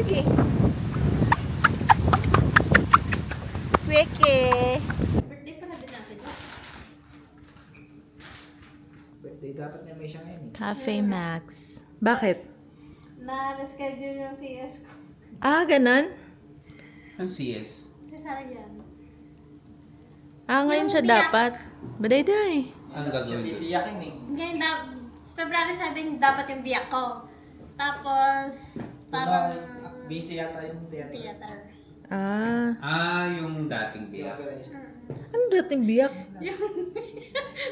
Sige. Squeaky. Birthday pa na din natin. Birthday dapat niya may siya ngayon. Cafe Max. Bakit? Na-reschedule yung CS ko. Ah, ganun? Ang CS. Si Sarah yan. Ah, ngayon Yung siya biyak. dapat. Baday-day. Ang gagawin ko. Iyakin eh. Ngayon, February 7 dapat yung biyak ko. Tapos, parang Busy yata yung theater. theater. Ah. Ah, yung dating biyak. Ano dating biyak?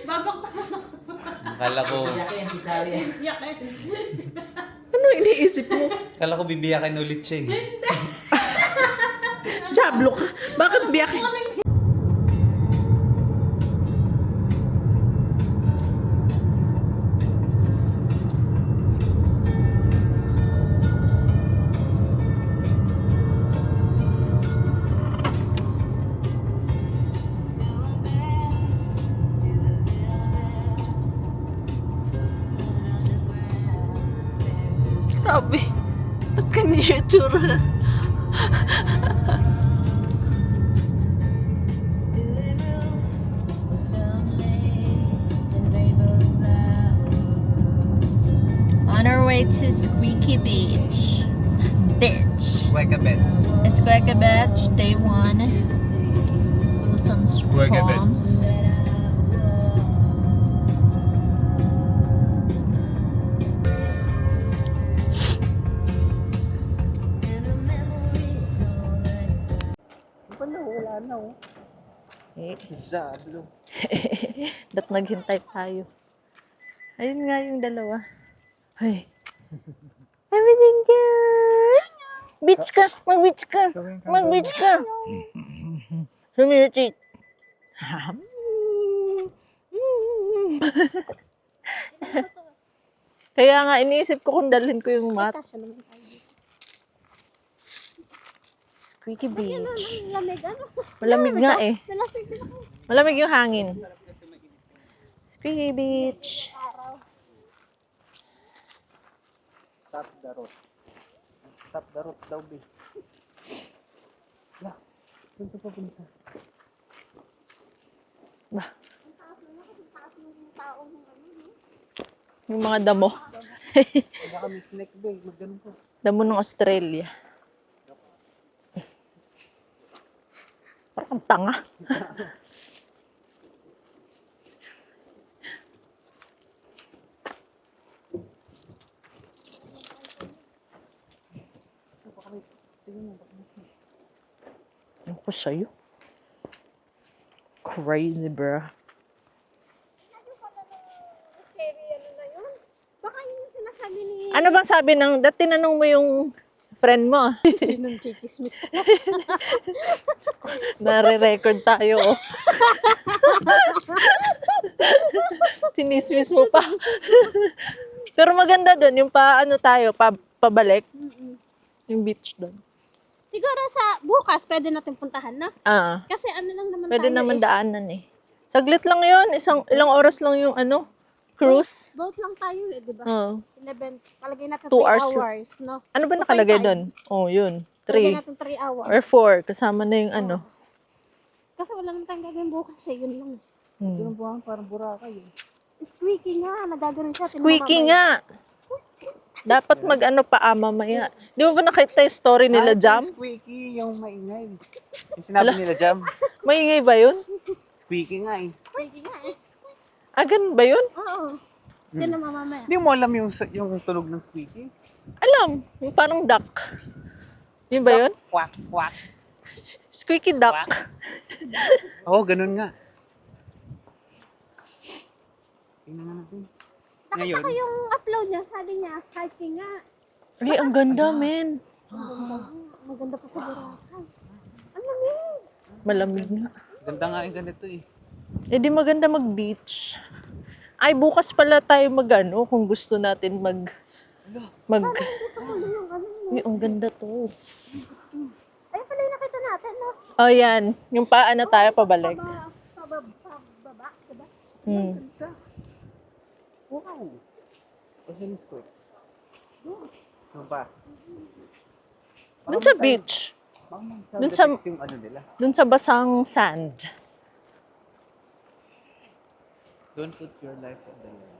Bago pa naman. Akala ko, Iyakin si Sally. Biyak eh. Ano iniisip mo? akala ko bibiyakin ulit siya eh. Jablo ka. Bakit biyak? Grabe. Ba't ganyan yung tsura? On our way to Squeaky Beach. Weka bets. Squeaky Beach, day 1. Wilson's Squeaky Palms. Wala na oh. Eh, Zablo. dat naghintay tayo. Ayun nga yung dalawa. Ay. Everything good. Beach ka. Mag-beach ka. Mag-beach ka. Sumirit. Kaya nga iniisip ko kung dalhin ko yung mat. Squeaky Beach. Lamig ano? Malamig nga eh. Malamig na ako. Malamig yung hangin. Squeaky Beach. Top darot. Top darot daw be. Lah. Saan ito papunta? Bah. Yung mga damo. Wala kami snake be. Magganun po. Damo ng Australia. Parang tanga. Ano ko sa'yo? Crazy, bro. Baka yun yung sinasabi ni Ano bang sabi ng, dati tinanong mo yung friend mo? ng chichismis. Nare-record tayo, oh. Sinismis mo pa. Pero maganda doon, yung ano tayo, pabalik. Yung beach doon. Siguro sa bukas, pwede natin puntahan na. Ah, Kasi ano lang naman pwede tayo naman eh. daanan eh. Saglit lang yun, ilang oras lang yung cruise. Boat lang tayo eh, di ba? Oh. 11, palagay natin 2 3 hours. hours, no? Ano ba nakalagay 2.5. doon? Oh, yun. Palagay 3 natin 3 hours. or 4, kasama na yung ano. Kasi wala naman tayong gagawin bukas eh, yun lang. Hmm. Yung buhang parang buraka yun. Squeaky nga, nagagano'n siya. Squeaky nga. Dapat mag-ano pa mamaya. Di mo ba nakita yung story nila, Jam? Squeaky, yung maingay. Yung sinabi nila Jam. Maingay ba yun? Squeaky nga eh. Squeaky nga eh. Ah, ganun ba yun? Oo. Yan na mamamaya. Hindi mo alam yung tunog ng squeaky? Alam, yung parang duck. Yun ba yun? Quack, quack. Squeaky duck. Oo, ganun nga. Tingnan na natin. Nakita ko yung upload niya, sabi niya, hiking nga. Ay, ang ganda, men. Maganda pa sa Boracay. Ang lamig. Malamig nga. Ganda nga yung ganito eh. Eh, di maganda mag-beach. Ay, bukas pala tayo mag-ano, kung gusto natin mag... Uy, ang ganda to. Ayun pala yung nakita natin, no? Oh, yan. Yung paano tayo pabalik. Pababa, diba? Hmm. Wow. Kasi miss ko. Ano ba? Dun sa beach. Dun sa- yung ano nila. Dun sa basang sand. Don't put your life on the line.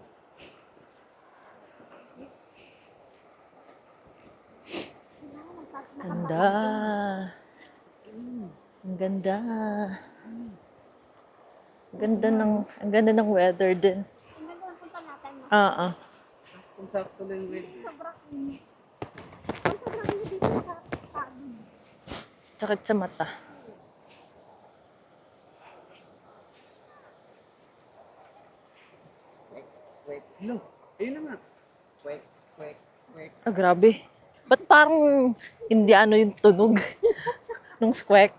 Ganda. Ang ganda. Ang ganda ng weather din. Oo. Kung sakto lang yung weather. Sakit sa mata. Wait. No. Ayun na nga. Wait. Wait. Wait. Ah, grabe. Ba't parang Indiano yung tunog nung squawk?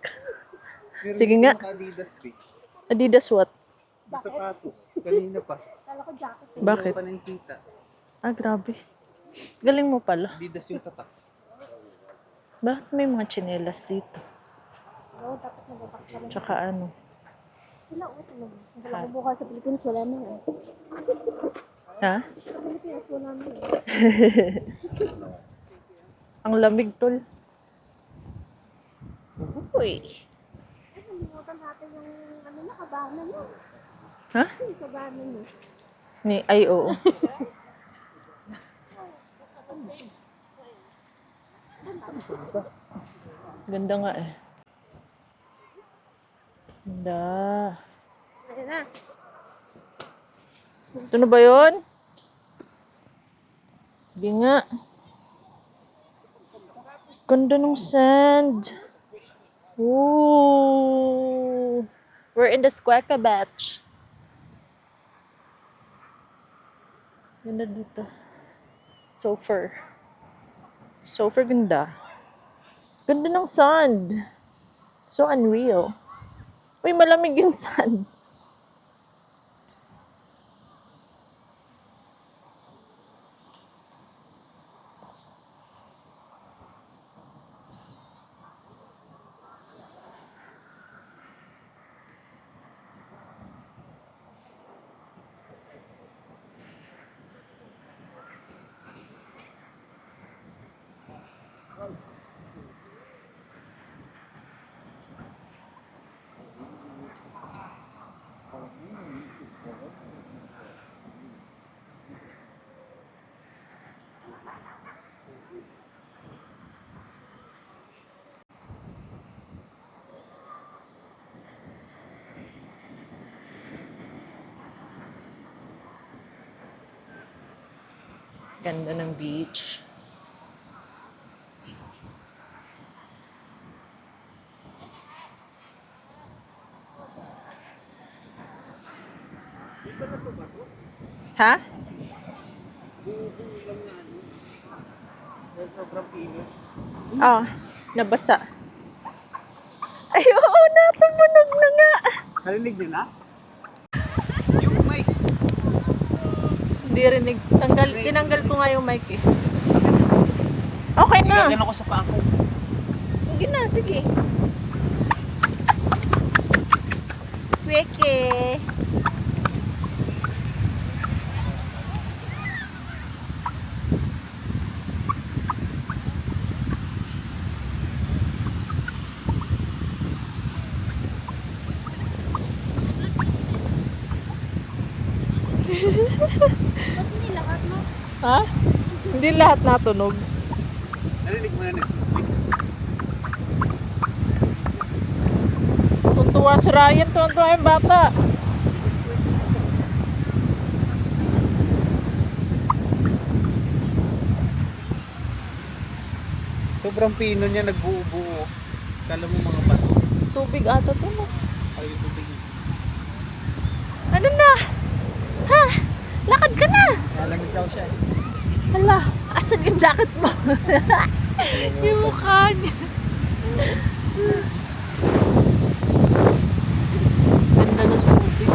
Meron Sige dito nga. naka-Adidas big. Adidas what? Yung sapatos. Kanina pa. Bakit? Hindi ko pa nakikita. Ah, grabe. Galing mo pala. Adidas yung tatak. Bakit may mga tsinelas dito? Tsaka ano? Wala ko bukas sa Pilipinas, wala na eh. Ha? Sa Pilipinas, wala na eh. Ang lamig, tol. Uy. Nalimutan natin yung ano na, kabahanan mo. Ha? Yung kabahanan mo. Ay, oo. Ganda nga eh. Ganda. Ayun na. Ito na ba yun? Hindi nga. Ganda ng sand. Ooh. We're in the Squaca Beach. Ganda dito. Surfer. Surfer ganda. Ganda ng sand. So unreal. Uy, malamig yung sand. Ganda ng beach. Ha? Sobrang init. Ah, nabasa. Ay, oo na, tumunog na nga. Narinig niyo na? Yung mic. Hindi rinig. Tinanggal ko nga yung mic eh. Okay na. Gagano ko sa pako. Sige na, sige. Squeaky. Ba't hindi lahat, no? Ha? Hindi lahat natunog. Narinig mo na nagsispeak. Tuntua si Ryan, tuntua yung bata. Sobrang pino niya, nagbuo-buo. Kala mo mga bato. Tubig ata to, no? Ay, tubig. Ano na? Ha? Lakad ka na! Malamig daw siya eh. Hala, asan yung jacket mo? Yung mukha niya. Ganda ng tubig.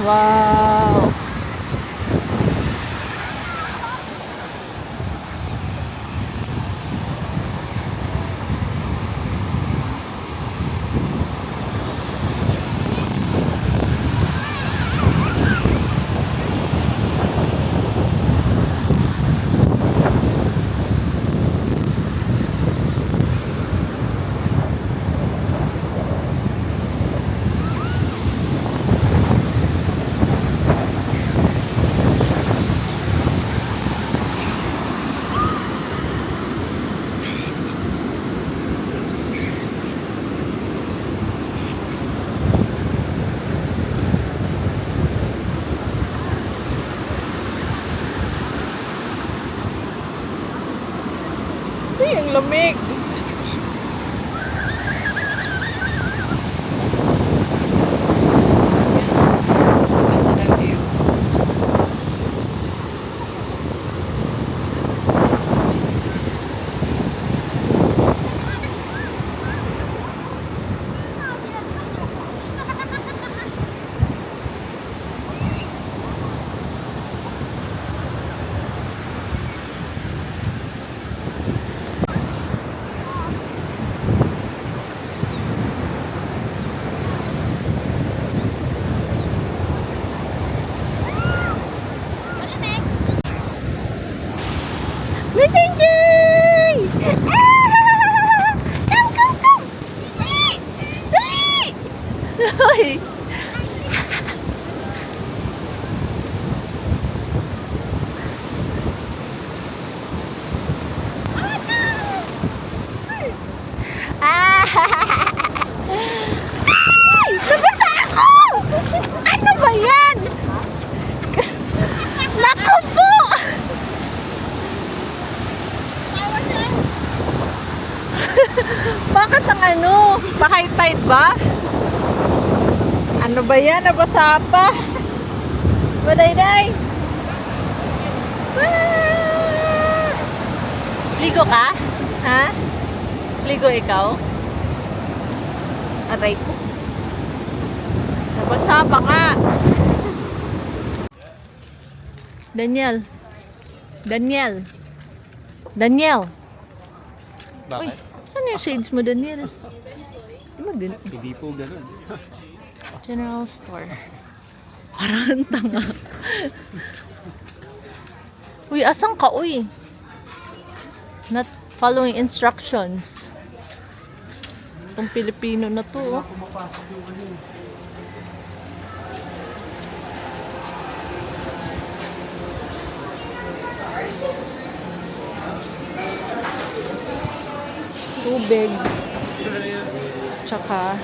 Wow! Ay, ang lamig. Ding! Ah! Come, come, come! Dali! Dali! Ay! Ah! Ay! Nabasa ako! Ano ba yan? Naku po! Bakit ang ano? Pa-high tide ba? Ano ba yan? Nabasa pa? Baday-day! Ah! Ligo ka? Ha? Ligo ikaw? Aray ko. Nabasa pa nga. Daniel. Daniel. Daniel. Uy, saan yung shades mo, Daniel? Hindi po ganun. General store. Parang tanga. Uy, asan ka, uy? Not following instructions. Itong Pilipino na to, oh. Tubig. Tsaka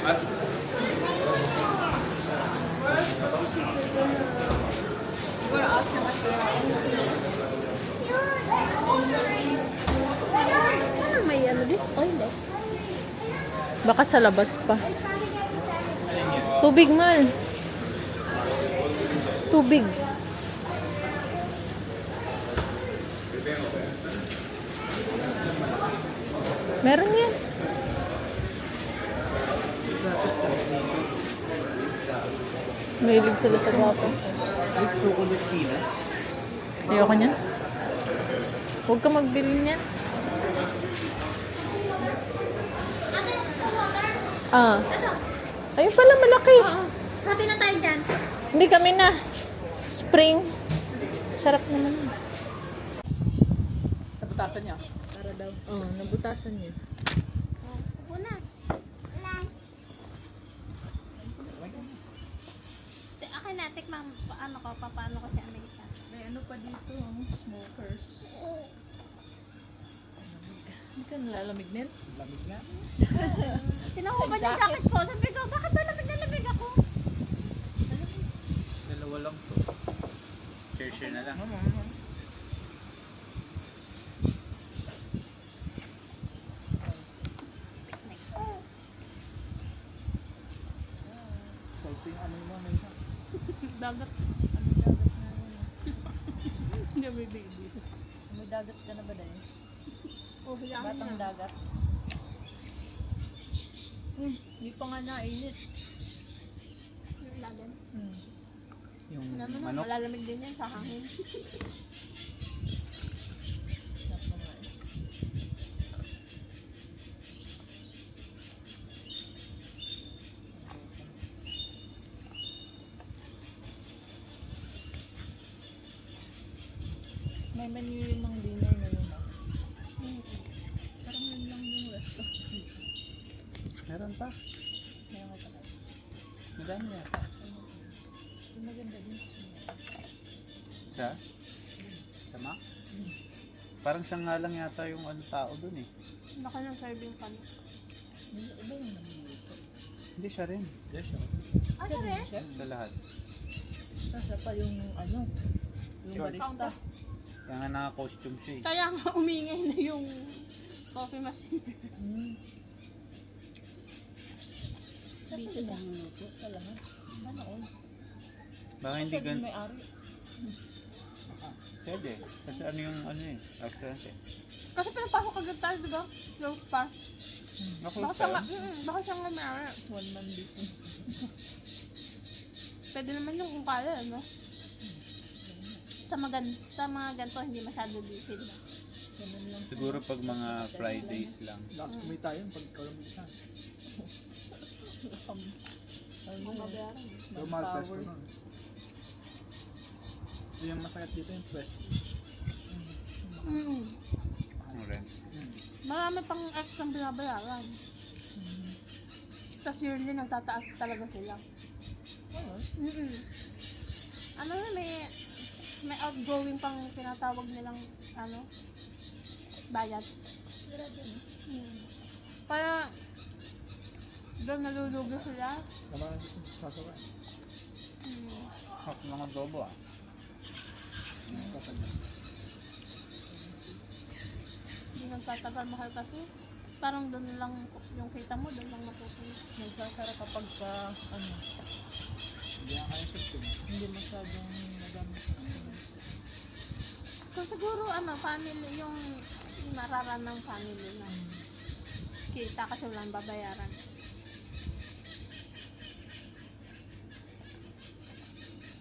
Sana may ano din? Oil eh. baka sa labas pa. Tubig man. Tubig. Meron yan. Mahilig sila sa gatas. Ay, chocolate peanut. Ayoko niyan. Huwag ka magbili niyan. Ah. Ayun pala, malaki. Oo. Hati na tayo dyan. Hindi kami na. Spring. Sarap naman. Nabutasan niya. Para daw. Oo, nabutasan niya. Upo na. Akin na, tikman paano ko, paano ko si Amerika. May ano pa dito, smokers. Hindi ka nalalamig din? Lamig nga. Tinawag ba yung jacket ko? Sabi ko, bakit ba lamig na lamig ako? Dalawa lang to. Share na lang. Salto yung ano mo, may Dagat. Ano dagat na yun? Hindi may baby. May dagat ka na ba dahil? Oh, hilahin Batang na. dagat. Hindi pa nga nainit. Ilalim. Yung Ano naman, Manok? malalamig din yan sa hangin. Sarap kumain. May menu rin ng dinner na yun ah. Parang yun lang yung resto. meron pa. Meron ka pala. Madami yata. Yung maganda din. Sa? Sa Mac? Parang siya nga lang yata yung ano tao dun eh. Laki ng serving pan. Iba yung nagluluto. Hindi siya rin. Yes, sure. Ano rin? Chef? Sa lahat. Sasa pa yung ano, yung George. barista. Kaya nga naka-costume siya eh. Kaya nga umingay na yung coffee machine. Mm. Busy Busy siya. sa luluto talaga. Ano all? Baka hindi Sabi gan... may ari. Pwede. Kasi ano yung ano eh. Restaurant eh. Kasi pinapasok agad tayo, di ba? Close pa. Baka Nakulta. siya nga, baka siya nga may ari. One man business. Pwede naman yung kung kaya, ano? Sa mga ganito, hindi masyado busy, di ba? Ganun lang. Siguro pag mga Fridays lang. Last kumay tayo pag ikaw lang isa. Ano Ang yun? babayaran. Pero mahal Manpower. pwesto nun. So yung masakit dito yung pwesto. Ano rin. Marami pang extra binabayaran. Tapos yearly nagtataas talaga sila. Ano? Ano yun, may outgoing pang tinatawag nilang ano, bayad. Kaya doon nalulugo sila. Naman gusto sasawa. Hak mga adobo ah. Hindi nagtatagal mahal kasi. Parang doon lang yung kita mo, doon lang matutuloy. Nagsasara kapag sa ano, Hindi na kaya system. hindi masyadong nagamit. Kung siguro ano, family, yung nararan ng family na kita kasi walang babayaran.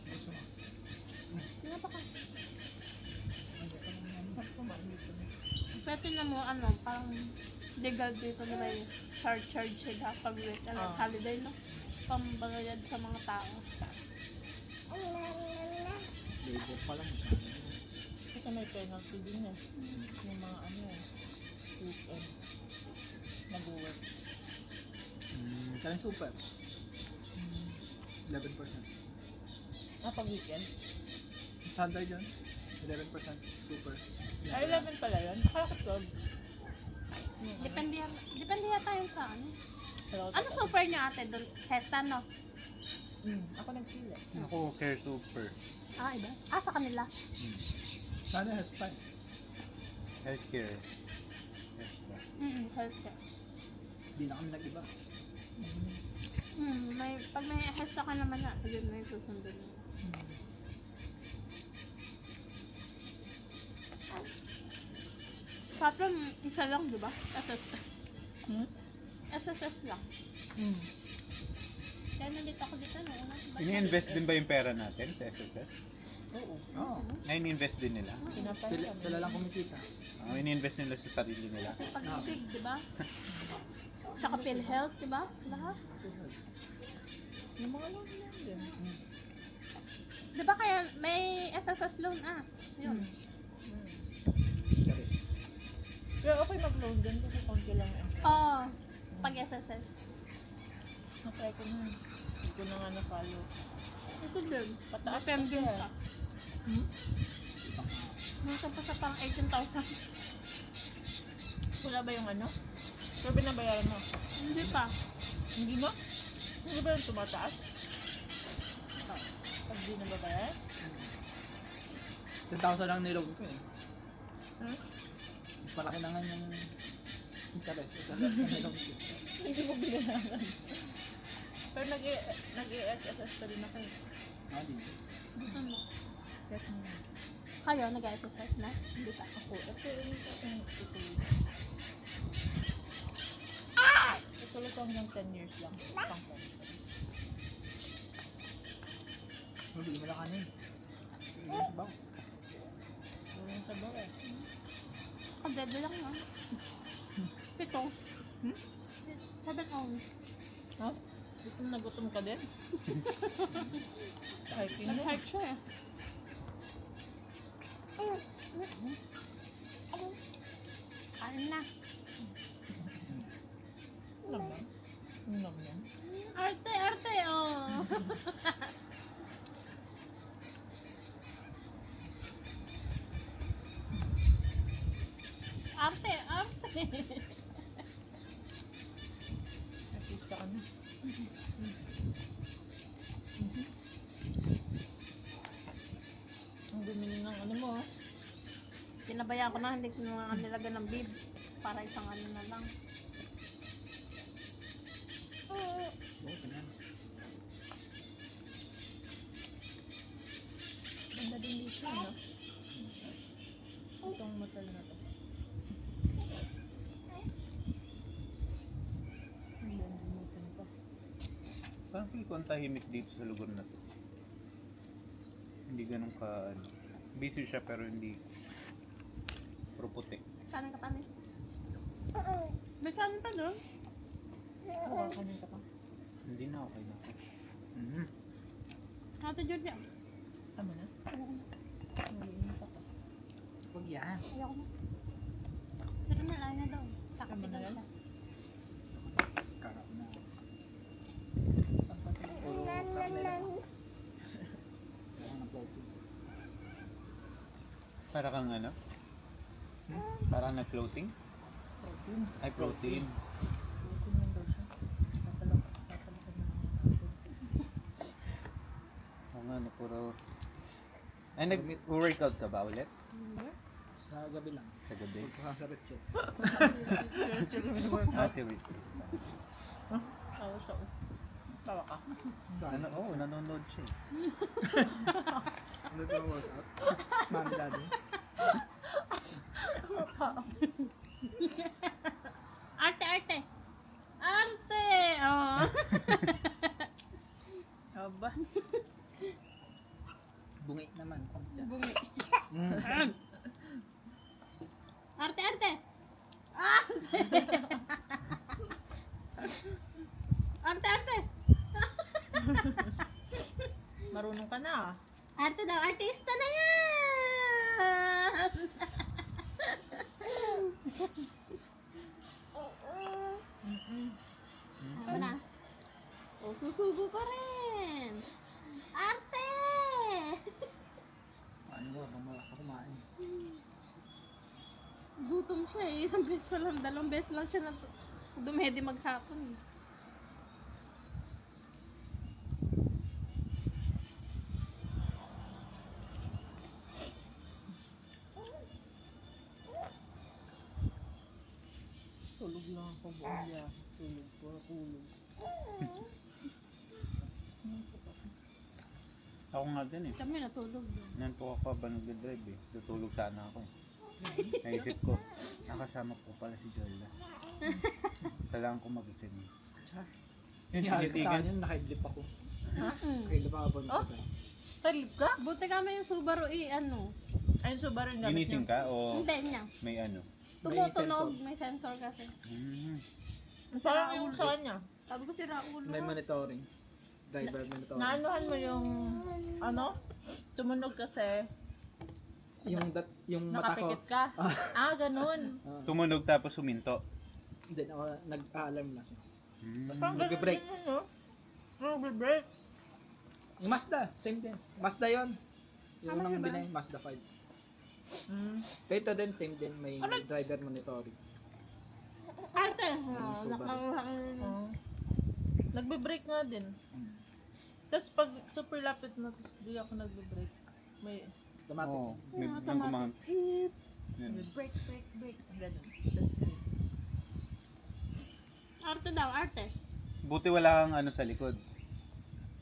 Gusto mo. Sino pa ka? Sarap kumain dito. Pwede na mo ano, parang legal dito na may charge sila pag holiday, no? Pambayad sa mga tao. Labor pa lang. Kasi may penalty din yan. Yung mga ano yan. Weekend. Nag-work. Kaya super. 11%. Pag weekend? Sunday dyan. 11% super. Ay, 11 pala yun. Akala ko 12. Depende yata yung sa ano. Hello, Ano super niyo ate doon? Hesta, no? Ako nagpili. Ako, care super. Ah, iba? Ah, sa kanila. Sana has time. Healthcare. Healthcare. Hindi na kami nag-iba. Pag may hesta ka naman na, sige na yung susundin mo. Kapag isa lang, di ba? SSS. SSS lang. Kaya nandito ako dito, no? Ini-invest din ba yung pera natin sa SSS? Oo. Oo. Ay, ini-invest din nila? Pinapay Sila lang kumikita. Ini-invest nila sa sarili nila? Pag-ibig, di ba? Tsaka PhilHealth, di ba? Lahat. Yung mga loan lang din. Di ba kaya may SSS loan, Yun. Pero okay mag-loan din kasi konti lang yung Oo. Pag SSS. na-try ko na. Hindi ko na nga na-follow. Ito din. Pataas Depende kasi sa. Nasa pa sa pang 18,000. Wala ba yung ano? Pero binabayaran mo? Hindi pa. Hindi na? Hindi ba yung tumataas? Pag di nababayaran? 10,000 lang nilog ko eh. Hmm? Mas malaki na nga yung interest sa nilog ko. Hindi mo binayaran. Pero nag-SSS pa rin ako eh. Di. Ano? Yes, Kayo, nag-SSS na? Hindi pa. ako. Ito yung tutuloy. Tutuloy ko hanggang 10 years lang. Pang Hindi mo lang kanin. Hindi sa bang. Yung sabaw eh. Ang dede lang na. 7. 7 ounce. Ha? Gutom na gutom ka din? Hiking na. Nag-hike siya eh. Kain na. Naman. Naman. Arte, arte, oh. Arte, arte. Artista ka na. Ang bumili ng ano mo ah. Pinabayaan ko na, hindi ko na nilagyan ng bib. Para isang ano na lang. Oo, ganyan. Ganda din dito, no? Itong motel na to. Ang ganda motel pa. Parang feel ko ang tahimik dito sa lugar na to. Hindi ganun ka, ano. Busy siya pero hindi puro puti. Saan ka tanin? May kanin pa doon? Kakanin ka pa. Hindi na, okay na ako. Ate Georgia. Tama na? Nalinis ako. Huwag yan. Ayoko na. Sino na lang na daw? Tama na Kakapitan yan? siya. Karap na. Pagpatuloy. Puro karne lang. Ako ng floating. Para kang ano? Parang nag-floating? Protein. Ay, protein. Protein lang daw siya. Tatalakan na natin. Oo nga, no, puro... Ay, nag-workout ka ba ulit? Sa gabi lang. Sa gabi? Pagkakasabit siya. Ah, si Rick. Tawa siya. Tawa ka. Ano, oo, nanonood siya eh. Ano ito ang workout? Mami daddy. Arte, arte. Arte! Oh. Aba. Bungi naman. Bungi. Mm. Arte, arte. Arte. Arte, arte. Marunong ka na ah. Arte daw, artista na yan! Ano na? O, susubo pa rin! Arte! Ano ba? Mamalak ka kumain. Gutom siya eh. Isang beses pa lang, 2 beses lang siya dumedi maghapon eh. Tulog lang ako buong niya. Tulog po, tulog. Ako nga din eh. Kami natulog din. Yan po ako ba nag-drive eh. Tutulog sana ako eh. Naisip ko, nakasama ko pala si Jolla. Kailangan ko mag-isip. Yun yung ko sa akin, nakaidlip ako. Nakaidlip ako ba Oh? Talib ka? Buti kami yung Subaru ano. Ayun, Subaru yung gamit Ginising niyo. ka o Hindi niya. may ano? Tumutunog, may sensor kasi. Parang yung sa kanya. Sabi ko si Raul. May monitoring. Driver monitoring. Naanuhan mo yung, ano? Tumunog kasi Yung mata ko. nakapikit ka. Ganun. Tumunog tapos huminto. Hindi, ako nag-alarm na siya. Parang ganun Nag-break. din yun, no? Nag-break. Yung Mazda, same din. Mazda yun. Yung Tama unang ba? binay, Mazda 5. Mm. Pero ito din, same din. May driver monitoring. Arte. Subaru. Oh. Nagbe-break nga din. Tapos pag super lapit na, tapos di ako nagbe-break. May Automatic. Oo. May Yeah, nang kumang... Yan. break, break. Ganun. Tapos Arte daw, arte. Buti wala kang ano sa likod.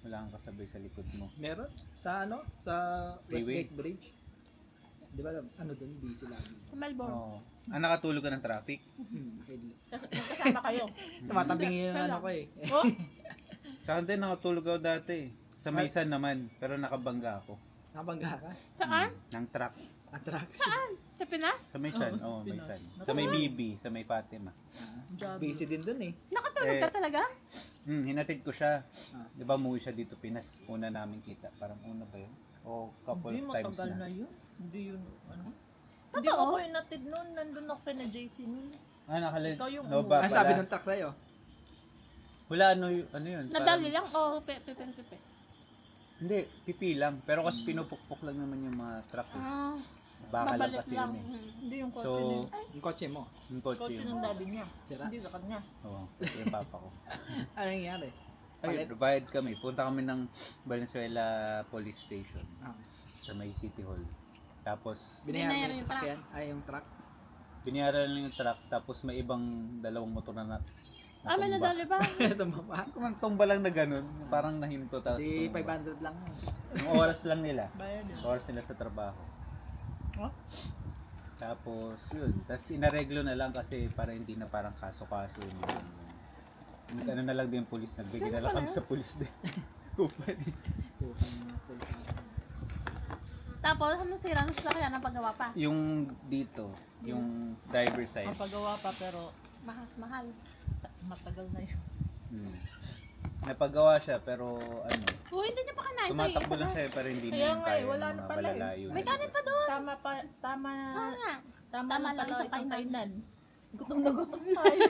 Wala kang kasabay sa likod mo. Meron? Sa ano? Sa Freeway? Westgate Bridge. Di ba, ano dun, busy lagi. Sa Melbourne. Oo. Nakatulog ka ng traffic. Idlip. magkasama kayo. Tumatabing yung ano ko eh. Oh? Sa akin din nakatulog ako dati eh. Sa Maysan naman, pero nakabangga ako. Nakabangga ka? Saan? Ng truck. Attract. Sa Pinas? Sa Maysan, Oo, oo, Pinas. Maysan. Sa may Bibi, sa may Fatima. Joby. Busy din dun eh. Nakatulog Eh, ka talaga? Hinatid ko siya. Ah. Di ba umuwi siya dito Pinas? Una namin kita. Parang una ba yun? O couple Hindi, of times matagal na. na yun. Hindi yun, ano? Totoo? Hindi ako inatid noon. Nandun ako kay na JC noon. Nakalit. Ikaw yung No ba Ang sabi pala? ng truck sa'yo? Wala, ano yun? Nadali lang o pepe? Hindi, pipi lang. Pero kasi pinupukpok lang naman yung mga truck. Eh. Ah, Baka lang babalik kasi lang. yun eh. Hindi yung kotse So, niya. Yung kotse mo. yung kotse Kotse yun. ng daddy niya. Sira. Hindi sa kanya. Oo, kasi yung papa ko. Ano nangyari? Ay, Palit? bayad kami. Punta kami ng Valenzuela Police Station Ah. sa may City Hall. Tapos, Binayaran Binayaran mo yung yung sasakyan? Ay, yung truck? binayaran lang yung truck. Tapos may ibang dalawang motor na Ah, may nadali ba? Ito mo pa. Kung tumba lang na ganun, parang nahinto. Tapos, Di 500 lang. yung oras lang nila. Bayad yun. Oras nila sa trabaho. Oh? Tapos, yun. Tapos, inareglo na lang kasi para hindi na parang kaso-kaso. Ano na lang din yung police. Nagbigay na lang kami sa police din. Kung pwede. Tapos, ano sira ng sasakyan ng paggawa pa? Yung dito, yung driver side. Ang paggawa pa pero Mahal. matagal na yun. Napagawa siya pero ano, Hindi niya pa kanain to tumatakbo lang siya pero hindi Kaya niya yung nga eh, kaya wala ng na mga pala eh. malalayo. May kanin pa doon. Tama pa, tama Oo nga. tama Tama lang lang pala isang isang kainan. kainan. Gutom na gutom tayo.